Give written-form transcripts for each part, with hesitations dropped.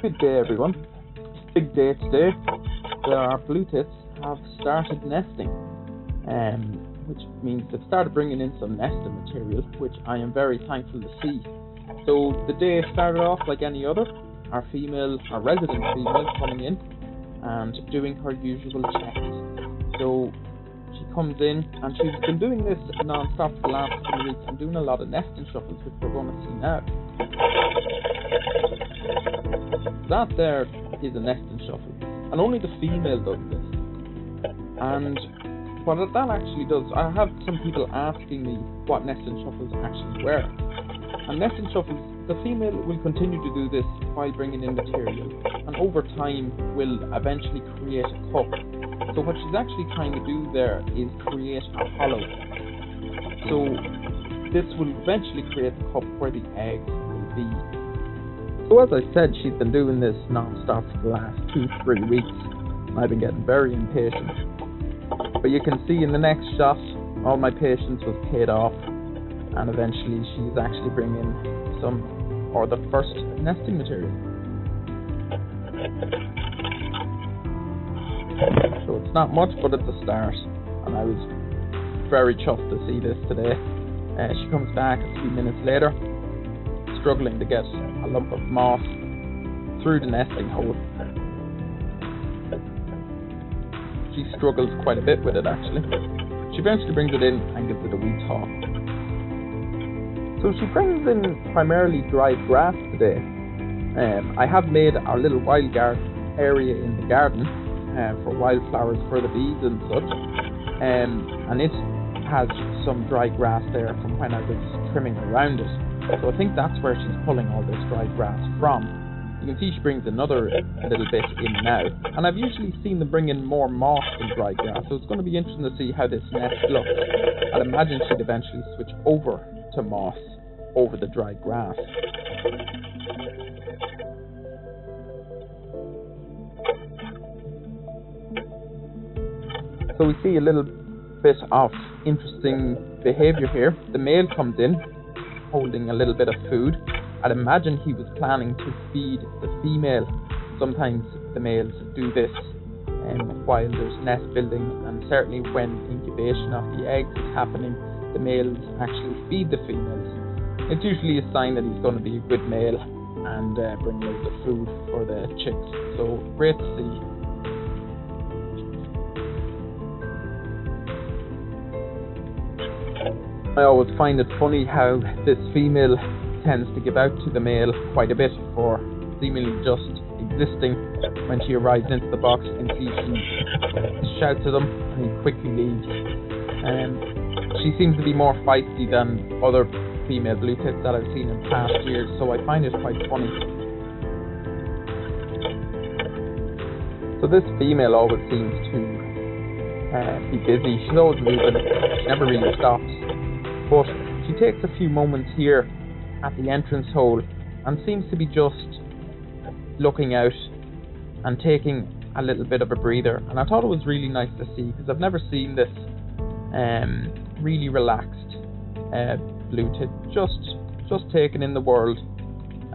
Good day, everyone. Big day today. Our blue tits have started nesting, which means they've started bringing in some nesting material, which I am very thankful to see. So the day started off like any other. Our resident female, coming in and doing her usual checks. So she comes in, and she's been doing this non-stop for the last few weeks and doing a lot of nesting shuffles, which we're going to see now. That there is a nesting shuffle, and only the female does this. And what that actually does, I have some people asking me what nesting shuffles actually were. And nesting shuffles, the female will continue to do this while bringing in material, and over time will eventually create a cup. So what she's actually trying to do there is create a hollow. So this will eventually create the cup where the eggs will be. So as I said, she's been doing this non-stop for the last 2-3 weeks. I've been getting very impatient. But you can see in the next shot, all my patience was paid off, and eventually she's actually bringing the first nesting material. So it's not much, but it's a start, and I was very chuffed to see this today. She comes back a few minutes later, struggling to get a lump of moss through the nesting hole. She struggles quite a bit with it, actually. She eventually brings it in and gives it a wee talk. So she brings in primarily dried grass today. I have made our little wild garden area in the garden for wildflowers for the bees and such, and it has some dry grass there from when I was trimming around it. So I think that's where she's pulling all this dry grass from. You can see she brings another little bit in now, and I've usually seen them bring in more moss than dry grass, so it's going to be interesting to see how this nest looks. I'd imagine she'd eventually switch over to moss over the dry grass. So we see a little bit of interesting behaviour here. The male comes in holding a little bit of food. I'd imagine he was planning to feed the female. Sometimes the males do this while there's nest building, and certainly when incubation of the eggs is happening, the males actually feed the females. It's usually a sign that he's going to be a good male and bring loads of food for the chicks. So great to see. I always find it funny how this female tends to give out to the male quite a bit for seemingly just existing. When she arrives into the box, you can see she shouts at him and he quickly leaves. She seems to be more feisty than other female blue tits that I've seen in past years, so I find it quite funny. So this female always seems to be busy. She's always moving, she never really stops. But she takes a few moments here at the entrance hole and seems to be just looking out and taking a little bit of a breather. And I thought it was really nice to see, because I've never seen this really relaxed blue tit just taking in the world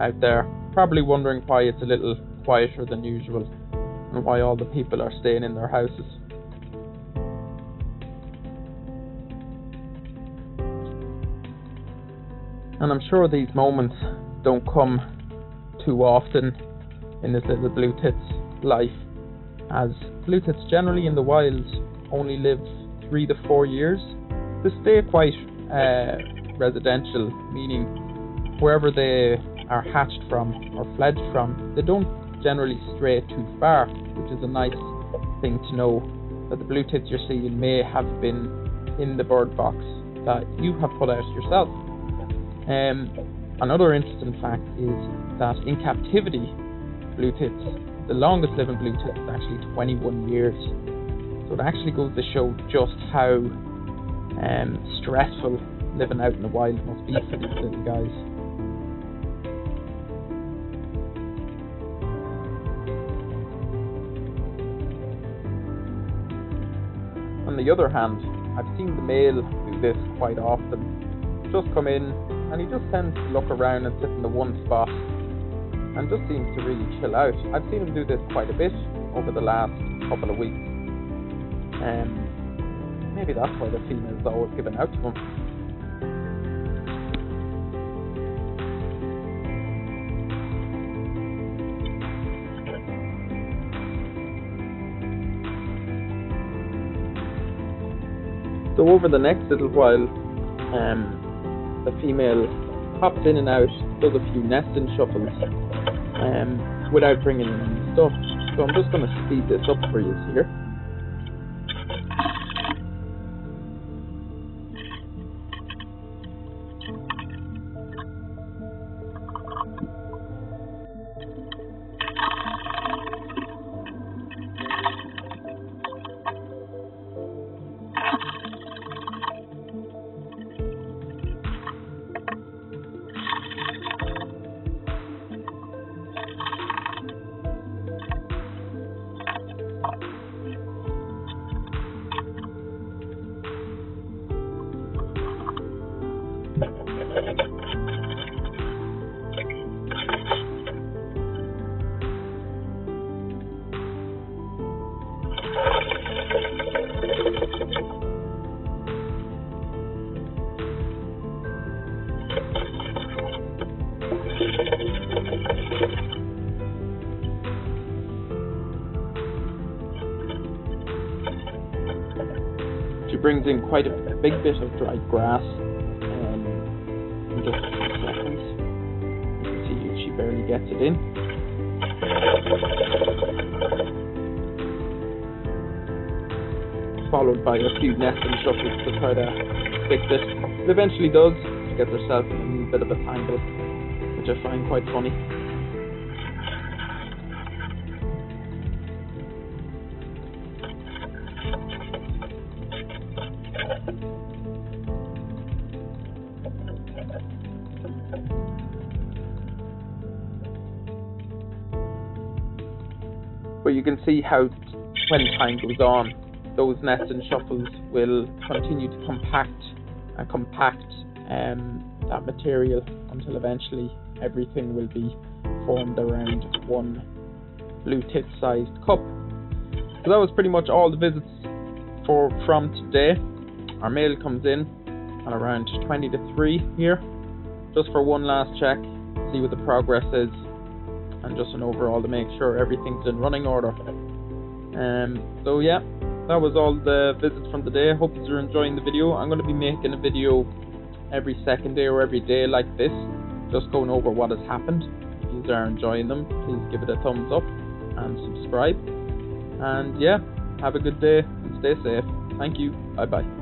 out there. Probably wondering why it's a little quieter than usual and why all the people are staying in their houses. And I'm sure these moments don't come too often in this little blue tit's life, as blue tits generally in the wild only live 3 to 4 years. They stay quite residential, meaning wherever they are hatched from or fledged from, they don't generally stray too far, which is a nice thing to know, that the blue tits you're seeing may have been in the bird box that you have put out yourself. Another interesting fact is that in captivity, blue tits, the longest living blue tit is actually 21 years. So it actually goes to show just how stressful living out in the wild must be for these little guys. On the other hand, I've seen the male do this quite often. Just come in, and he just tends to look around and sit in the one spot and just seems to really chill out. I've seen him do this quite a bit over the last couple of weeks. Maybe that's why the female's always given out to him. So over the next little while, the female pops in and out, does a few nesting shuffles, without bringing in any stuff. So I'm just going to speed this up for you here. She brings in quite a big bit of dried grass in just a few seconds. You can see she barely gets it in. Followed by a few nesting shuffles to try to fix it. It eventually does. She gets herself in a bit of a tangle, which I find quite funny. But you can see how when time goes on, those nesting shuffles will continue to compact that material until eventually everything will be formed around one blue tit sized cup. So that was pretty much all the visits from today. Our male comes in at around 20 to 3 here, just for one last check, see what the progress is, and just an overall to make sure everything's in running order. So yeah, that was all the visits from today. I hope you're enjoying the video. I'm going to be making a video every second day or every day like this, just going over what has happened. If you are enjoying them, please give it a thumbs up and subscribe. And yeah, have a good day and stay safe. Thank you. Bye bye.